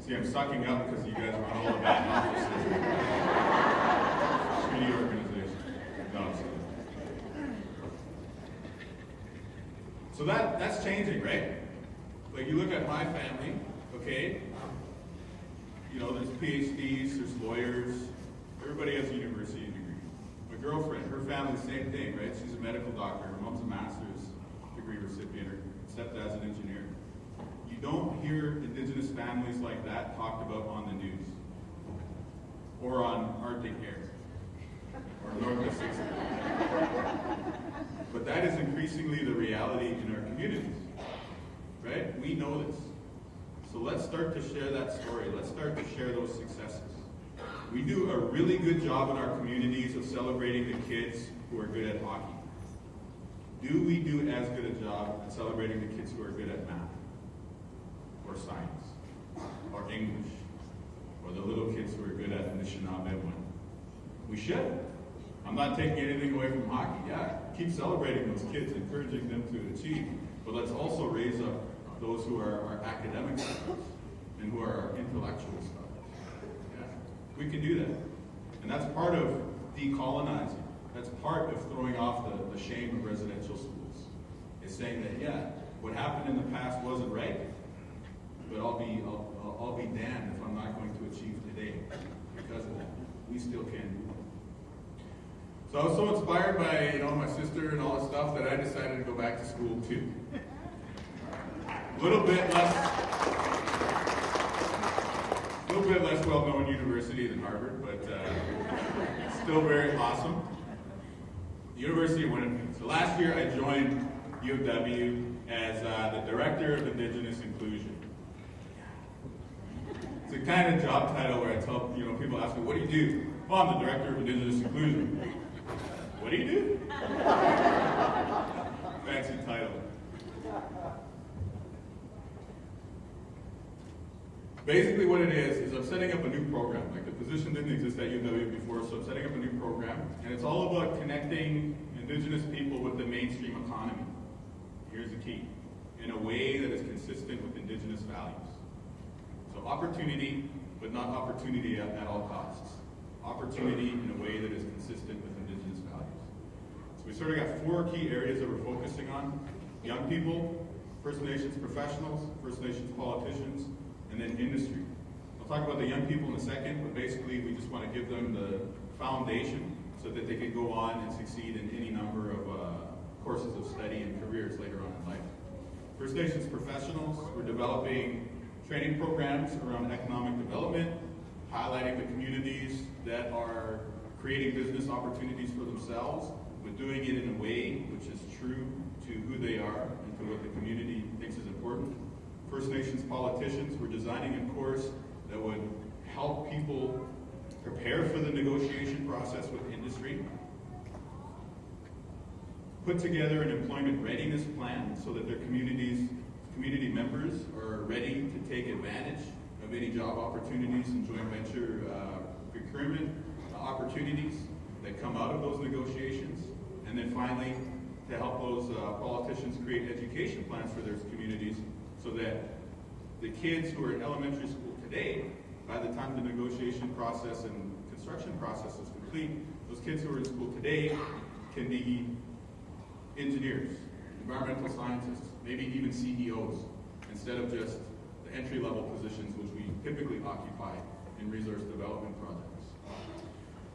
See, I'm sucking up because you guys run all the bad offices. Shitty organization. No, I'm sorry. So that's changing, right? Like you look at my family, okay? You know, there's PhDs, there's lawyers, everybody has a university degree. My girlfriend, her family, same thing, right? She's a medical doctor, her mom's a master's degree recipient, her stepdad's an engineer. You don't hear Indigenous families like that talked about on the news, or on Arctic Air, or North of 60. But that is increasingly the reality in our communities, right? We know this. So let's start to share that story. Let's start to share those successes. We do a really good job in our communities of celebrating the kids who are good at hockey. Do we do as good a job at celebrating the kids who are good at math, or science, or English, or the little kids who are good at Anishinaabe? We should. I'm not taking anything away from hockey. Yeah, keep celebrating those kids, encouraging them to achieve. But let's also raise up those who are our academic stars and who are our intellectual stars. Yeah, we can do that. And that's part of decolonizing. That's part of throwing off the shame of residential schools. It's saying that, yeah, what happened in the past wasn't right, but I'll be damned if I'm not going to achieve today because of that. We still can do it. So I was so inspired by, my sister and all this stuff that I decided to go back to school too. A little bit less well-known university than Harvard, but still very awesome. The University of Winnipeg. So last year I joined U of W as the Director of Indigenous Inclusion. It's a kind of job title where I tell people ask me, what do you do? Well, I'm the Director of Indigenous Inclusion. What do you do? Fancy title. Basically what it is I'm setting up a new program. Like the position didn't exist at UW before, so I'm setting up a new program. And it's all about connecting Indigenous people with the mainstream economy. Here's the key. In a way that is consistent with Indigenous values. So opportunity, but not opportunity at all costs. Opportunity in a way that is consistent with Indigenous values. So we sort of got 4 key areas that we're focusing on. Young people, First Nations professionals, First Nations politicians, and then industry. I'll talk about the young people in a second, but basically we just want to give them the foundation so that they can go on and succeed in any number of courses of study and careers later on in life. First Nations professionals, we're developing training programs around economic development, highlighting the communities that are creating business opportunities for themselves, but doing it in a way which is true to who they are and to what the community thinks is important. First Nations politicians, we're designing a course that would help people prepare for the negotiation process with industry, put together an employment readiness plan so that their community members are ready to take advantage of any job opportunities and joint venture procurement opportunities that come out of those negotiations. And then finally, to help those politicians create education plans for their communities so that the kids who are in elementary school today, by the time the negotiation process and construction process is complete, those kids who are in school today can be engineers, environmental scientists, maybe even CEOs, instead of just the entry-level positions which we typically occupy in resource development projects.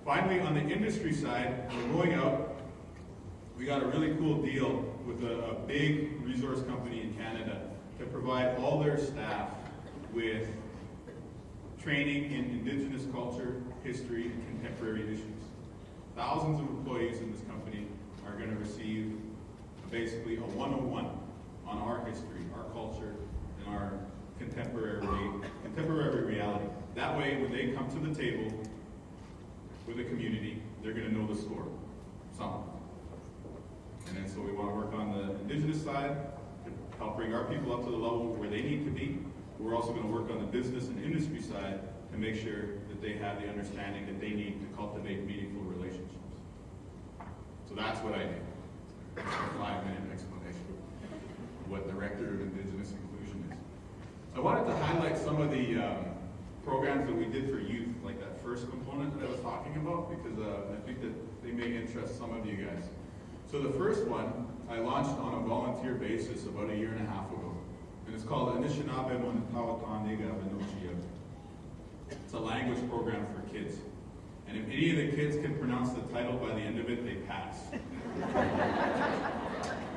Finally, on the industry side, we're going out. We got a really cool deal with a big resource company in Canada to provide all their staff with training in Indigenous culture, history, and contemporary issues. Thousands of employees in this company are going to receive basically a 101 on our history, our culture, and our contemporary reality. That way, when they come to the table with a community, they're going to know the score, some. And then so we want to work on the Indigenous side to help bring our people up to the level where they need to be. We're also going to work on the business and industry side to make sure that they have the understanding that they need to cultivate meaningful relationships. So that's what I do. That's a 5-minute explanation of what Director of Indigenous Inclusion is. So I wanted to highlight some of the programs that we did for youth, like that first component that I was talking about, because I think that they may interest some of you guys. So the first one I launched on a volunteer basis about 1.5 years ago, and it's called Anishinaabe multicultural. It's a language program for kids. And if any of the kids can pronounce the title by the end of it, they pass.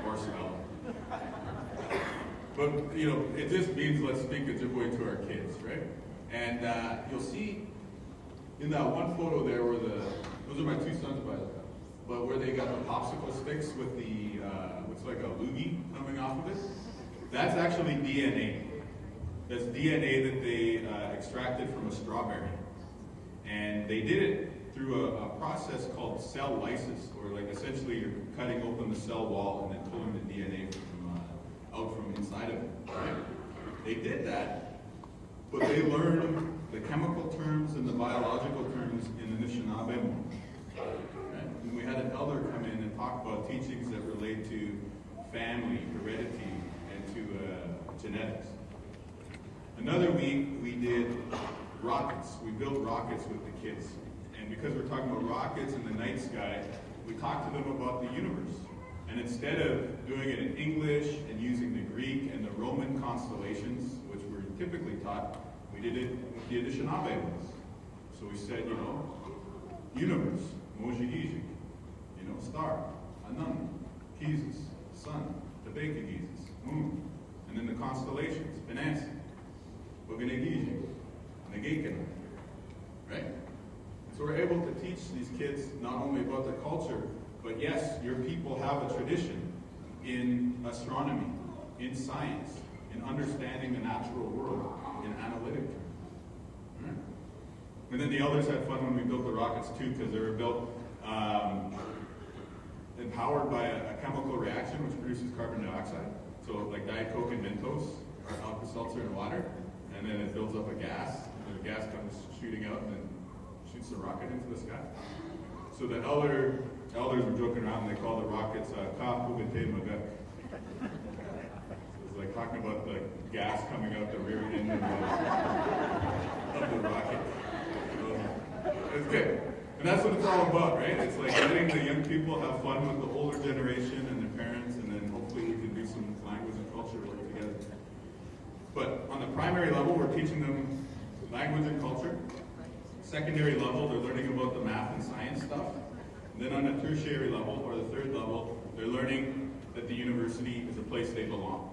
Or spell it. But, you know, it just means let's speak Ojibwe to our kids, right? And you'll see in that one photo there where those are my two sons, by the way, but where they got the popsicle sticks with the, looks like a loogie coming off of it. That's actually DNA. That's DNA that they extracted from a strawberry. And they did it through a process called cell lysis, or like essentially you're cutting open the cell wall and then pulling the DNA out from inside of it, right? They did that, but they learned the chemical terms and the biological terms in Anishinaabe. Right? And we had an elder come in and talk about teachings that relate to family, heredity, and to genetics. Another week we did rockets. We built rockets with the kids. And because we're talking about rockets in the night sky, we talked to them about the universe. And instead of doing it in English and using the Greek and the Roman constellations, which we're typically taught, we did it with the Anishinaabe ones. So we said, you know, universe, Mojigijik, you know, star, Anun, Jesus, sun, Tabekagizis, moon, and then the constellations, Benansi, Boganegijik, Nagakana, right? So we're able to teach these kids not only about the culture, but yes, your people have a tradition in astronomy, in science, in understanding the natural world, in analytic terms. Right? And then the elders had fun when we built the rockets too, because they were built empowered by a chemical reaction which produces carbon dioxide. So like Diet Coke and Mentos, or Alka-Seltzer and water, and then it builds up a gas, and the gas comes shooting out and then shoots the rocket into the sky. So the elders were joking around, and they called the rockets Ka Pugate Magak. It's like talking about the gas coming out the rear end of the rocket. It's good. And that's what it's all about, right? It's like letting the young people have fun with the older generation and their parents, and then hopefully we can do some language and culture work together. But on the primary level, we're teaching them language and culture. Secondary level, they're learning about the math and science stuff. And then on the tertiary level, or the third level, they're learning that the university is a place they belong.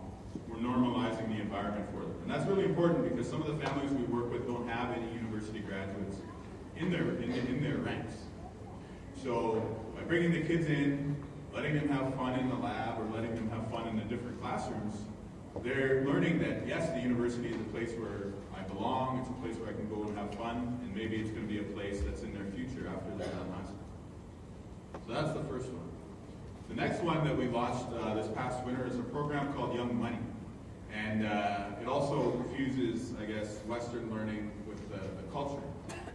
We're normalizing the environment for them. And that's really important because some of the families we work with don't have any university graduates in their ranks. So by bringing the kids in, letting them have fun in the lab, or letting them have fun in the different classrooms, they're learning that, yes, the university is a place where I belong, it's a place where I can go and have fun, and maybe it's going to be a place that's in their future after they're done high school. So that's the first one. The next one that we launched this past winter is a program called Young Money. And it also fuses, I guess, Western learning with the culture.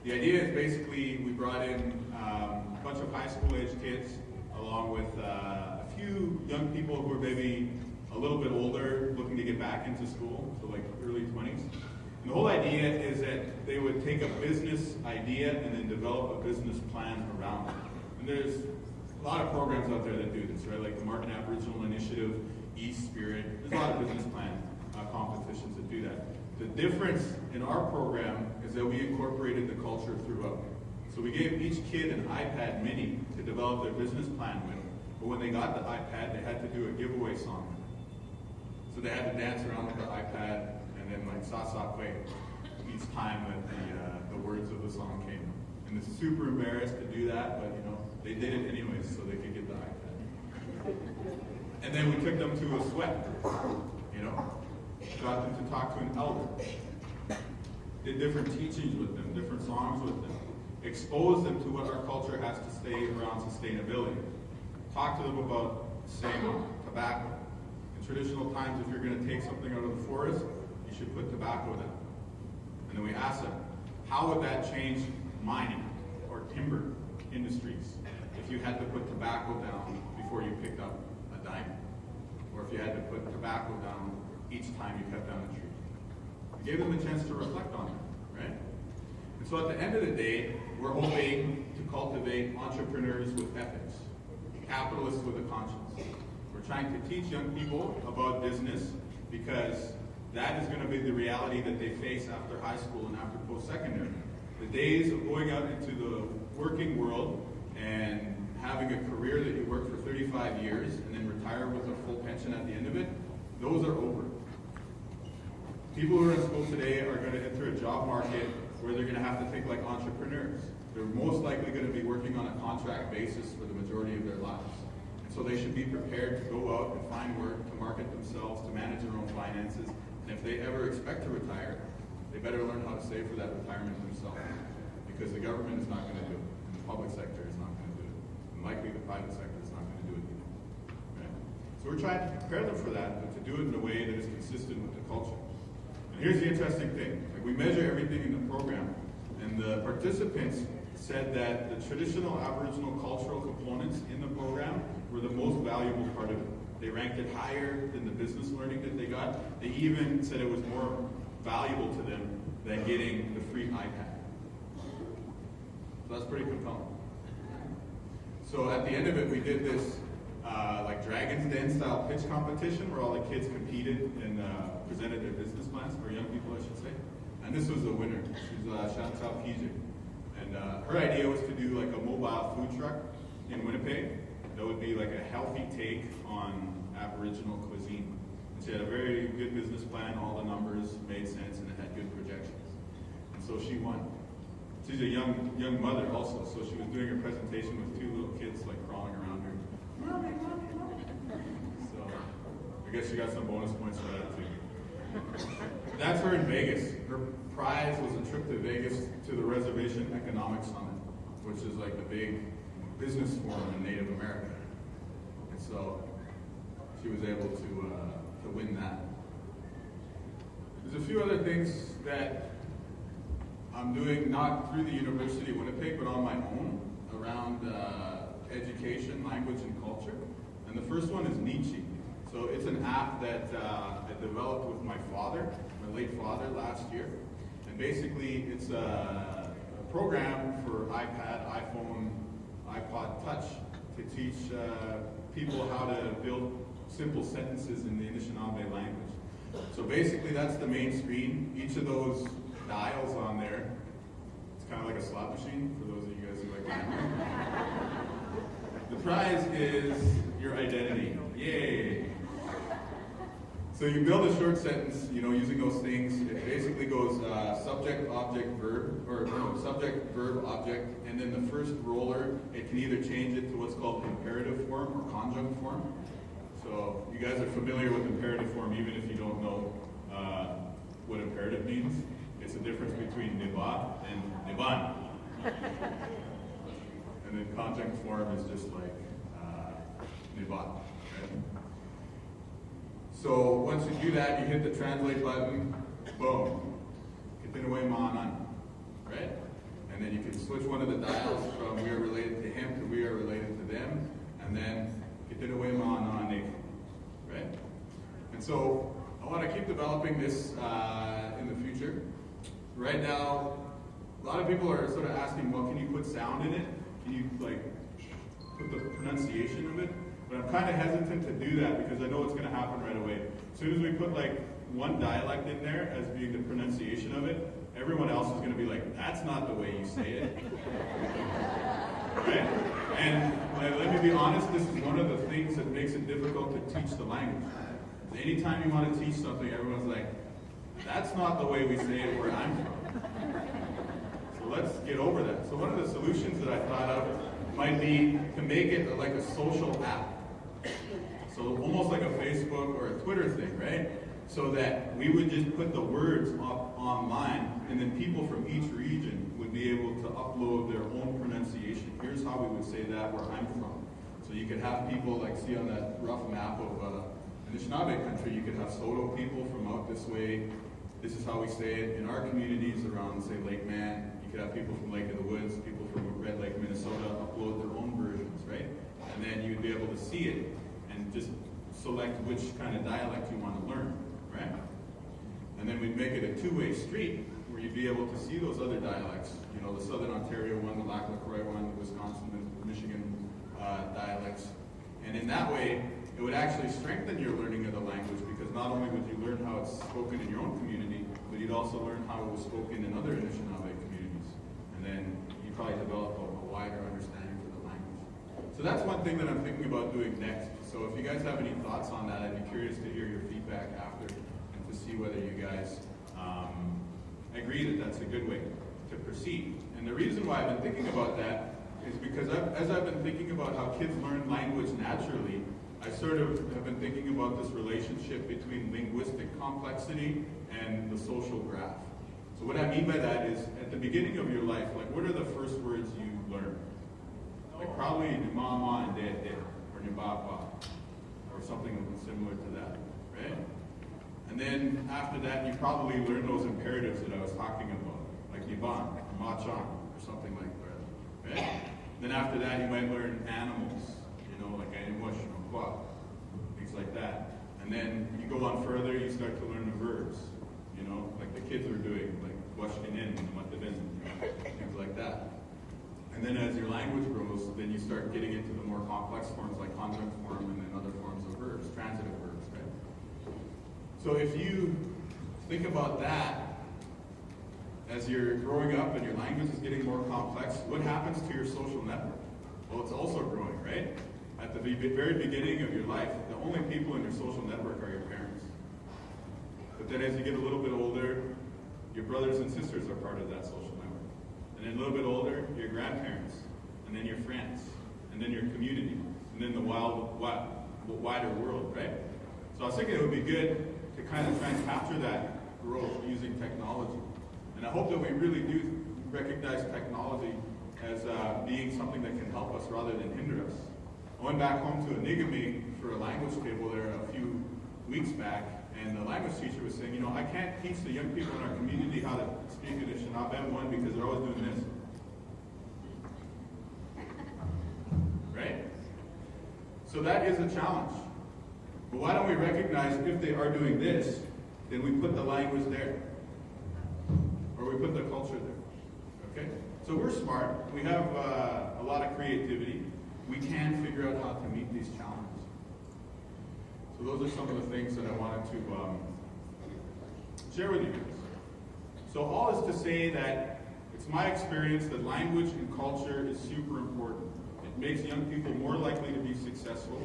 The idea is basically we brought in a bunch of high school age kids along with a few young people who are maybe a little bit older looking to get back into school, so like early 20s. And the whole idea is that they would take a business idea and then develop a business plan around it. And there's a lot of programs out there that do this, right? Like the Martin Aboriginal Initiative, E-Spirit. There's a lot of business plan competitions that do that. The difference in our program is that we incorporated the culture throughout. So we gave each kid an iPad mini to develop their business plan with. But when they got the iPad, they had to do a giveaway song. So they had to dance around with the iPad and then like sa-sa kwe each time that the words of the song came. And they're super embarrassed to do that, but you know, they did it anyways so they could get the iPad. And then we took them to a sweat, you know, got them to talk to an elder, did different teachings with them, different songs with them, exposed them to what our culture has to say around sustainability. Talk to them about, say, tobacco. In traditional times, if you're going to take something out of the forest, you should put tobacco down. And then we ask them, how would that change mining or timber industries if you had to put tobacco down before you picked up a diamond? Or if you had to put tobacco down each time you cut down a tree? We gave them a chance to reflect on that, right? And so at the end of the day, we're hoping to cultivate entrepreneurs with ethics, capitalists with a conscience. We're trying to teach young people about business because that is going to be the reality that they face after high school and after post-secondary. The days of going out into the working world and having a career that you work for 35 years and then retire with a full pension at the end of it, those are over. People who are in school today are going to enter a job market where they're going to have to think like entrepreneurs. They're most likely going to be working on a contract basis for the majority of their lives. And so they should be prepared to go out and find work, to market themselves, to manage their own finances. And if they ever expect to retire, they better learn how to save for that retirement themselves. Because the government is not going to do it. And the public sector is not going to do it. And likely the private sector is not going to do it either. Right? So we're trying to prepare them for that, but to do it in a way that is consistent with the culture. And here's the interesting thing. Like, we measure everything in the program, and the participants said that the traditional Aboriginal cultural components in the program were the most valuable part of it. They ranked it higher than the business learning that they got. They even said it was more valuable to them than getting the free iPad. So that's pretty compelling. So at the end of it, we did this like Dragon's Den style pitch competition where all the kids competed and presented their business plans, or young people I should say. And this was the winner. She's Chantal Pijik. And her idea was to do like a mobile food truck in Winnipeg that would be like a healthy take on Aboriginal cuisine. And she had a very good business plan, all the numbers made sense, and it had good projections. And so she won. She's a young mother also, so she was doing a presentation with two little kids like crawling around her. So I guess she got some bonus points for that too. That's her in Vegas. Her prize was a trip to Vegas to the Reservation Economic Summit, which is like the big business forum in Native America. And so she was able to win that. There's a few other things that I'm doing not through the University of Winnipeg, but on my own around education, language, and culture. And the first one is Nietzsche. So it's an app that I developed with my father, my late father, last year. And basically it's a program for iPad, iPhone, iPod Touch to teach people how to build simple sentences in the Anishinaabe language. So basically that's the main screen. Each of those dials on there, it's kind of like a slot machine for those of you guys who like that. The prize is your identity. Yay! So you build a short sentence, using those things. It basically goes subject, object, verb, or no, subject, verb, object, and then the first roller, it can either change it to what's called imperative form or conjunct form. So you guys are familiar with imperative form, even if you don't know what imperative means. It's the difference between niba and niban. And then conjunct form is just like niba. Right? So once you do that, you hit the translate button, boom. Kitinaway maanan, right? And then you can switch one of the dials from we are related to him to we are related to them, and then kitinaway maanan, right? And so I want to keep developing this in the future. Right now, a lot of people are sort of asking, well, can you put sound in it? Can you put the pronunciation of it? But I'm kind of hesitant to do that because I know it's going to happen right away. As soon as we put one dialect in there as being the pronunciation of it, everyone else is going to be like, that's not the way you say it. Right? And let me be honest, this is one of the things that makes it difficult to teach the language. Anytime you want to teach something, everyone's like, that's not the way we say it where I'm from. So let's get over that. So one of the solutions that I thought of might be to make it like a social app. So almost like a Facebook or a Twitter thing, right? So that we would just put the words up online, and then people from each region would be able to upload their own pronunciation. Here's how we would say that where I'm from. So you could have people like see on that rough map of Anishinaabe country, you could have Soto people from out this way. This is how we say it in our communities around, say, Lake Man. You could have people from Lake of the Woods, people from Red Lake, Minnesota, upload their own versions, right? And then you'd be able to see it and just select which kind of dialect you want to learn, right? And then we'd make it a two-way street where you'd be able to see those other dialects, you know, the Southern Ontario one, the Lac-LaCroix one, the Wisconsin and Michigan dialects. And in that way, it would actually strengthen your learning of the language, because not only would you learn how it's spoken in your own community, but you'd also learn how it was spoken in other Anishinaabe communities. And then you'd probably develop a wider understanding for the language. So that's one thing that I'm thinking about doing next. So if you guys have any thoughts on that, I'd be curious to hear your feedback after and to see whether you guys agree that that's a good way to proceed. And the reason why I've been thinking about that is because as I've been thinking about how kids learn language naturally, I sort of have been thinking about this relationship between linguistic complexity and the social graph. So what I mean by that is, at the beginning of your life, like, what are the first words you learn? Like probably mama and dad, or papa, or something similar to that, right? And then after that, you probably learn those imperatives that I was talking about, like yiban, machan, or something like that, right? Then after that, you might learn animals, you know, like animush, things like that. And then you go on further, you start to learn the verbs, you know, like the kids are doing, like washkinin, matavin, things like that. And then as your language grows, then you start getting into the more complex forms like conjunct form and then other forms of verbs, transitive verbs, right? So if you think about that, as you're growing up and your language is getting more complex, what happens to your social network? Well, it's also growing, right? At the very beginning of your life, the only people in your social network are your parents. But then as you get a little bit older, your brothers and sisters are part of that social network. And then a little bit older, your grandparents, and then your friends, and then your community, and then the wider world, right? So I was thinking it would be good to kind of try and capture that growth using technology. And I hope that we really do recognize technology as being something that can help us rather than hinder us. I went back home to Anishinaabe for a language table there a few weeks back, and the language teacher was saying, you know, I can't teach the young people in our community how to speak Anishinaabe, one, because they're always doing this. Right? So that is a challenge. But why don't we recognize if they are doing this, then we put the language there. Or we put the culture there. Okay? So we're smart. We have a lot of creativity. We can figure out how to meet these challenges. So those are some of the things that I wanted to share with you guys. So all is to say that it's my experience that language and culture is super important. It makes young people more likely to be successful.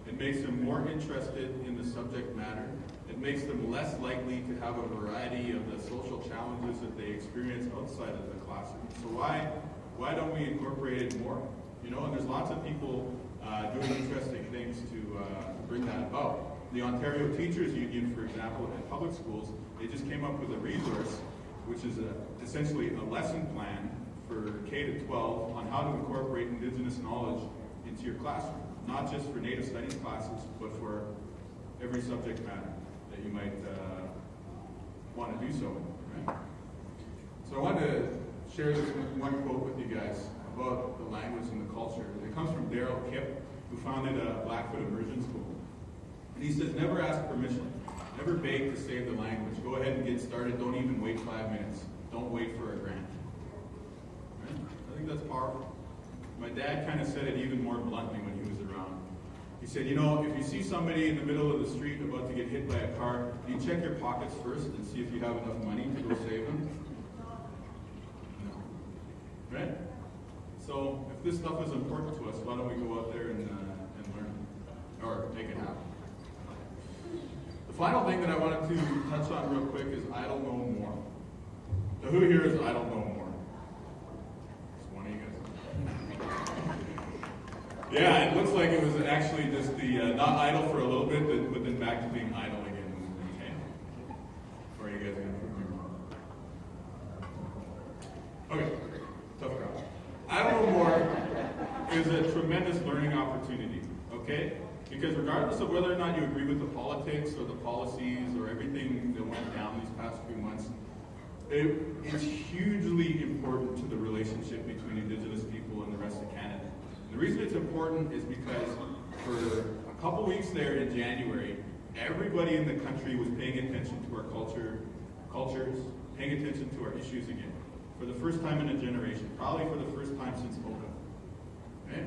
It makes them more interested in the subject matter. It makes them less likely to have a variety of the social challenges that they experience outside of the classroom. So why don't we incorporate it more? You know, and there's lots of people doing interesting things to bring that about. The Ontario Teachers Union, for example, in public schools, they just came up with a resource, which is essentially a lesson plan for K-12 on how to incorporate Indigenous knowledge into your classroom. Not just for Native Studies classes, but for every subject matter that you might want to do so in, right? So I wanted to share this one quote with you guys about the language and the culture. It comes from Daryl Kipp, who founded a Blackfoot immersion school. And he says, never ask permission. Never beg to save the language. Go ahead and get started. Don't even wait 5 minutes. Don't wait for a grant. Right? I think that's powerful. My dad kind of said it even more bluntly when he was around. He said, you know, if you see somebody in the middle of the street about to get hit by a car, you check your pockets first and see if you have enough money to go save them. No. Right? So if this stuff is important to us, why don't we go out there and learn or make it happen? The final thing that I wanted to touch on real quick is I don't know more. So who here is I don't know more? Just one of you guys. Yeah, it looks like it was actually just the not idle for a little bit, but then back to being idle again. Okay. Or are you guys gonna prove me wrong? Okay, tough crowd. I don't know more is a tremendous learning opportunity. Okay. Because regardless of whether or not you agree with the politics or the policies or everything that went down these past few months, it's hugely important to the relationship between Indigenous people and the rest of Canada. And the reason it's important is because for a couple weeks there in January, everybody in the country was paying attention to our cultures, paying attention to our issues again. For the first time in a generation, probably for the first time since OCA. Okay?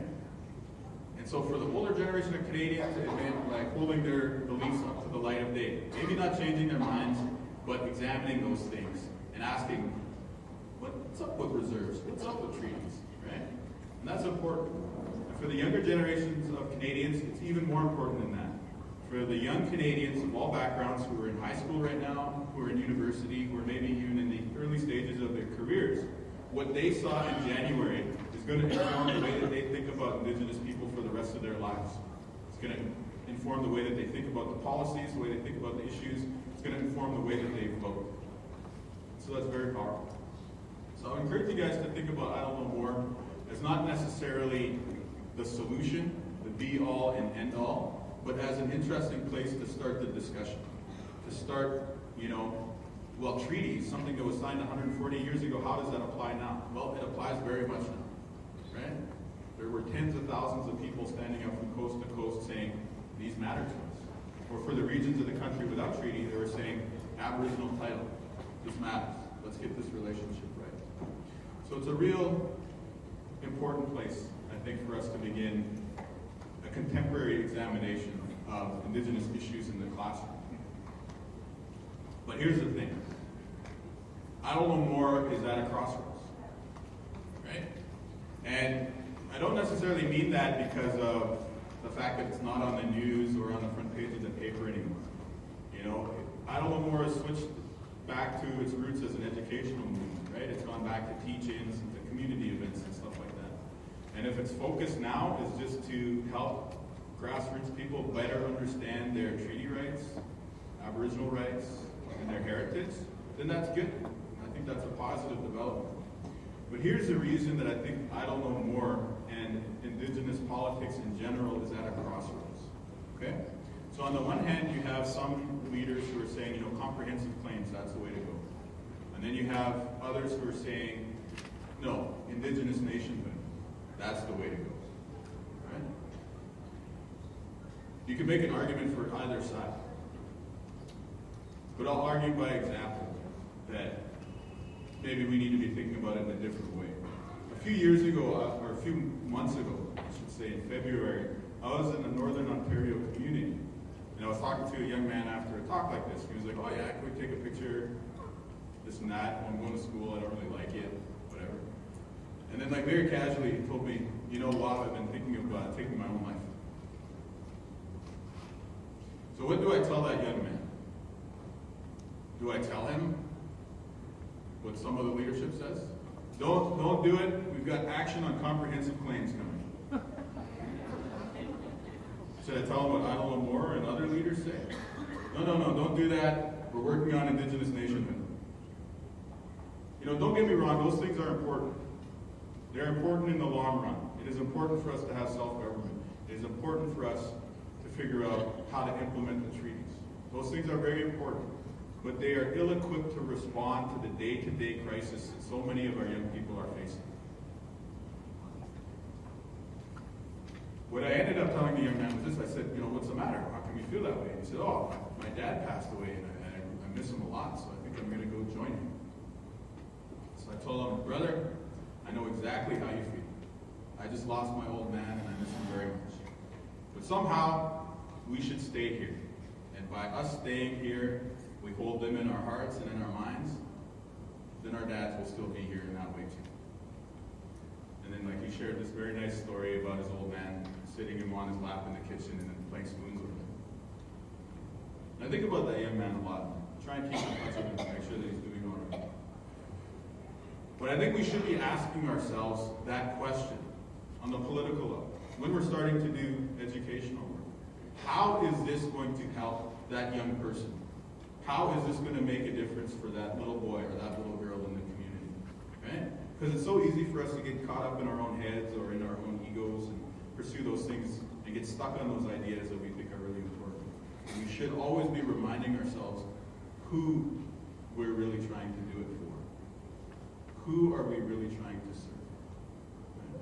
And so for the older generation of Canadians, it meant like holding their beliefs up to the light of day. Maybe not changing their minds, but examining those things and asking, what's up with reserves? What's up with treaties? Right? And that's important. And for the younger generations of Canadians, it's even more important than that. For the young Canadians of all backgrounds who are in high school right now, who are in university, who are maybe even in the early stages of their careers, what they saw in January is going to inform the way that they think about Indigenous people for the rest of their lives. It's going to inform the way that they think about the policies, the way they think about the issues. It's going to inform the way that they vote. So that's very powerful. So I encourage you guys to think about I Don't Know More as not necessarily the solution, the be-all and end-all, but as an interesting place to start the discussion. To start, well, treaties, something that was signed 140 years ago, how does that apply now? Well, it applies very much now, right? There were tens of thousands of people standing up from coast to coast saying, these matter to us. Or for the regions of the country without treaty, they were saying, Aboriginal title, this matters. Let's get this relationship right. So it's a real important place, I think, for us to begin a contemporary examination of Indigenous issues in the classroom. But here's the thing. I Don't Know More is at a crossroads, right? And I don't necessarily mean that because of the fact that it's not on the news or on the front page of the paper anymore. I Don't Know More has switched back to its roots as an educational movement, right? It's gone back to teach-ins and to community events and stuff like that. And if its focus now is just to help grassroots people better understand their treaty rights, Aboriginal rights, and their heritage, then that's good. I think that's a positive development. But here's the reason that I think I Don't Know More and Indigenous politics in general is at a crossroads. Okay? So on the one hand, you have some leaders who are saying, comprehensive claims, that's the way to go. And then you have others who are saying, no, Indigenous nationhood, that's the way to go. Right? You can make an argument for either side. But I'll argue by example that maybe we need to be thinking about it in a different way. A few years ago, or a few months ago, I should say, in February, I was in a Northern Ontario community. And I was talking to a young man after a talk like this. He was like, oh yeah, can we take a picture, this and that, I'm going to school, I don't really like it, whatever. And then very casually, he told me, Wab, I've been thinking of taking my own life. So what do I tell that young man? Do I tell him what some of the leadership says? Don't do it. We've got action on comprehensive claims coming. Should I tell him what I Don't Know More and other leaders say? No, don't do that. We're working on Indigenous nationhood. Don't get me wrong, those things are important. They're important in the long run. It is important for us to have self-government. It is important for us to figure out how to implement the treaties. Those things are very important. But they are ill-equipped to respond to the day-to-day crisis that so many of our young people are facing. What I ended up telling the young man was this. I said, what's the matter? How come you feel that way? And he said, oh, my dad passed away and I miss him a lot, so I think I'm going to go join him. So I told him, brother, I know exactly how you feel. I just lost my old man and I miss him very much. But somehow, we should stay here. And by us staying here, we hold them in our hearts and in our minds, then our dads will still be here in that way too. And then he shared this very nice story about his old man sitting him on his lap in the kitchen and then playing spoons with him. And I think about that young man a lot. Try and keep in touch with him to make sure that he's doing all right. But I think we should be asking ourselves that question on the political level. When we're starting to do educational work, how is this going to help that young person? How is this going to make a difference for that little boy or that little girl in the community? Right? Because it's so easy for us to get caught up in our own heads or in our own egos and pursue those things and get stuck on those ideas that we think are really important. And we should always be reminding ourselves who we're really trying to do it for. Who are we really trying to serve? Right?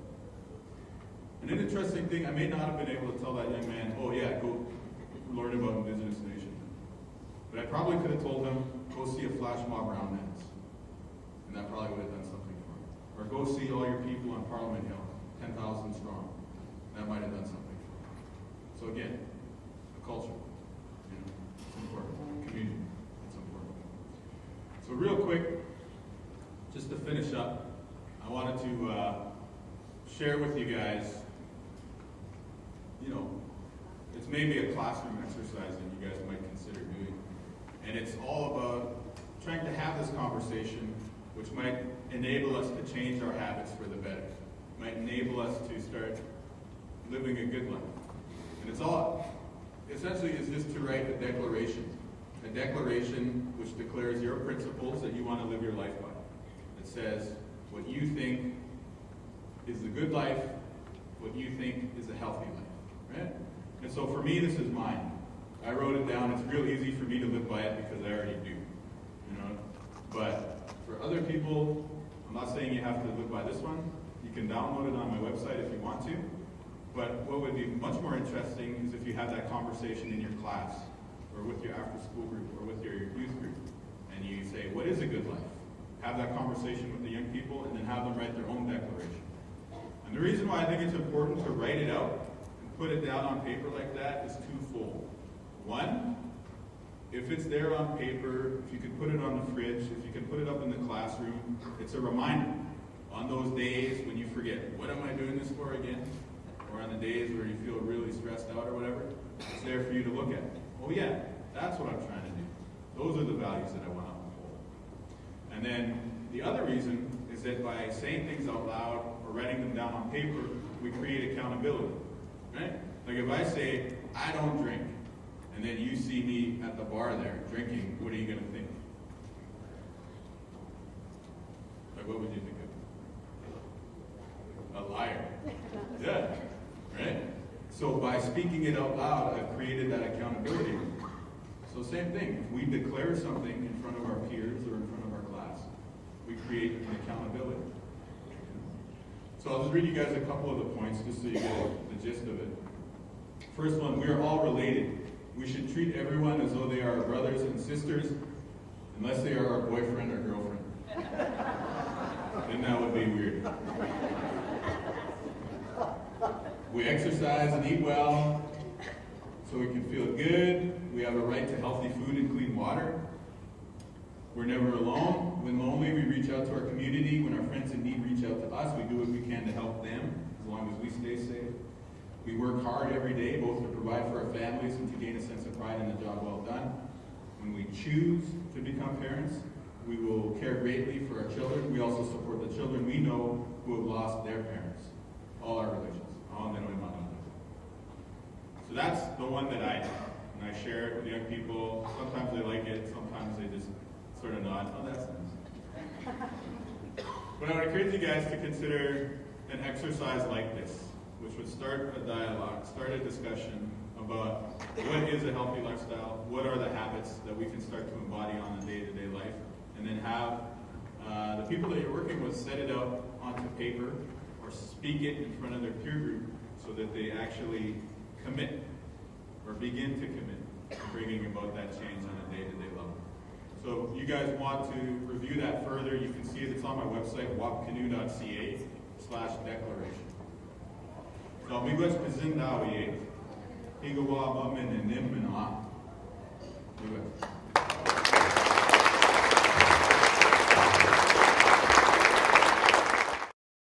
And an interesting thing, I may not have been able to tell that young man, oh yeah, go learn about Indigenous nations. But I probably could have told him, go see a flash mob round dance. and that probably would have done something for him. Or go see all your people on Parliament Hill, 10,000 strong. That might have done something for him. So again, the culture, it's important. Community, it's important. So real quick, just to finish up, I wanted to share with you guys, it's maybe a classroom exercise that you guys might consider doing. And it's all about trying to have this conversation, which might enable us to change our habits for the better. Might enable us to start living a good life. And it's all, essentially, is just to write a declaration which declares your principles that you want to live your life by. It says what you think is a good life, what you think is a healthy life, right? And so for me, this is mine. I wrote it down. It's real easy for me to live by it because I already do, But for other people, I'm not saying you have to live by this one. You can download it on my website if you want to. But what would be much more interesting is if you had that conversation in your class, or with your after-school group, or with your youth group, and you say, what is a good life? Have that conversation with the young people, and then have them write their own declaration. And the reason why I think it's important to write it out and put it down on paper like that is twofold. One, if it's there on paper, if you could put it on the fridge, if you can put it up in the classroom, it's a reminder on those days when you forget, what am I doing this for again? Or on the days where you feel really stressed out or whatever, it's there for you to look at. Oh yeah, that's what I'm trying to do. Those are the values that I want to uphold. And then the other reason is that by saying things out loud or writing them down on paper, we create accountability, right? Like if I say, I don't drink, and then you see me at the bar there drinking, what are you going to think? Like what would you think of? A liar. Yeah, right? So by speaking it out loud, I've created that accountability. So same thing, if we declare something in front of our peers or in front of our class, we create an accountability. So I'll just read you guys a couple of the points just so you get the gist of it. First one, we are all related. We should treat everyone as though they are our brothers and sisters, unless they are our boyfriend or girlfriend. Then that would be weird. We exercise and eat well so we can feel good. We have a right to healthy food and clean water. We're never alone. When lonely, we reach out to our community. When our friends in need reach out to us, we do what we can to help them, as long as we stay safe. We work hard every day, both to provide for our families and to gain a sense of pride in the job well done. When we choose to become parents, we will care greatly for our children. We also support the children we know who have lost their parents. All our religions. So that's the one that I share it with young people. Sometimes they like it, sometimes they just sort of nod, oh, that's nice. But I would encourage you guys to consider an exercise like this, which would start a dialogue, start a discussion about what is a healthy lifestyle, what are the habits that we can start to embody on a day-to-day life, and then have the people that you're working with set it out onto paper or speak it in front of their peer group so that they actually commit or begin to commit to bringing about that change on a day-to-day level. So if you guys want to review that further, you can see it. It's on my website, wabkinew.ca/declaration. So miigwech pizindawiye, higawa bamin and nim and ah.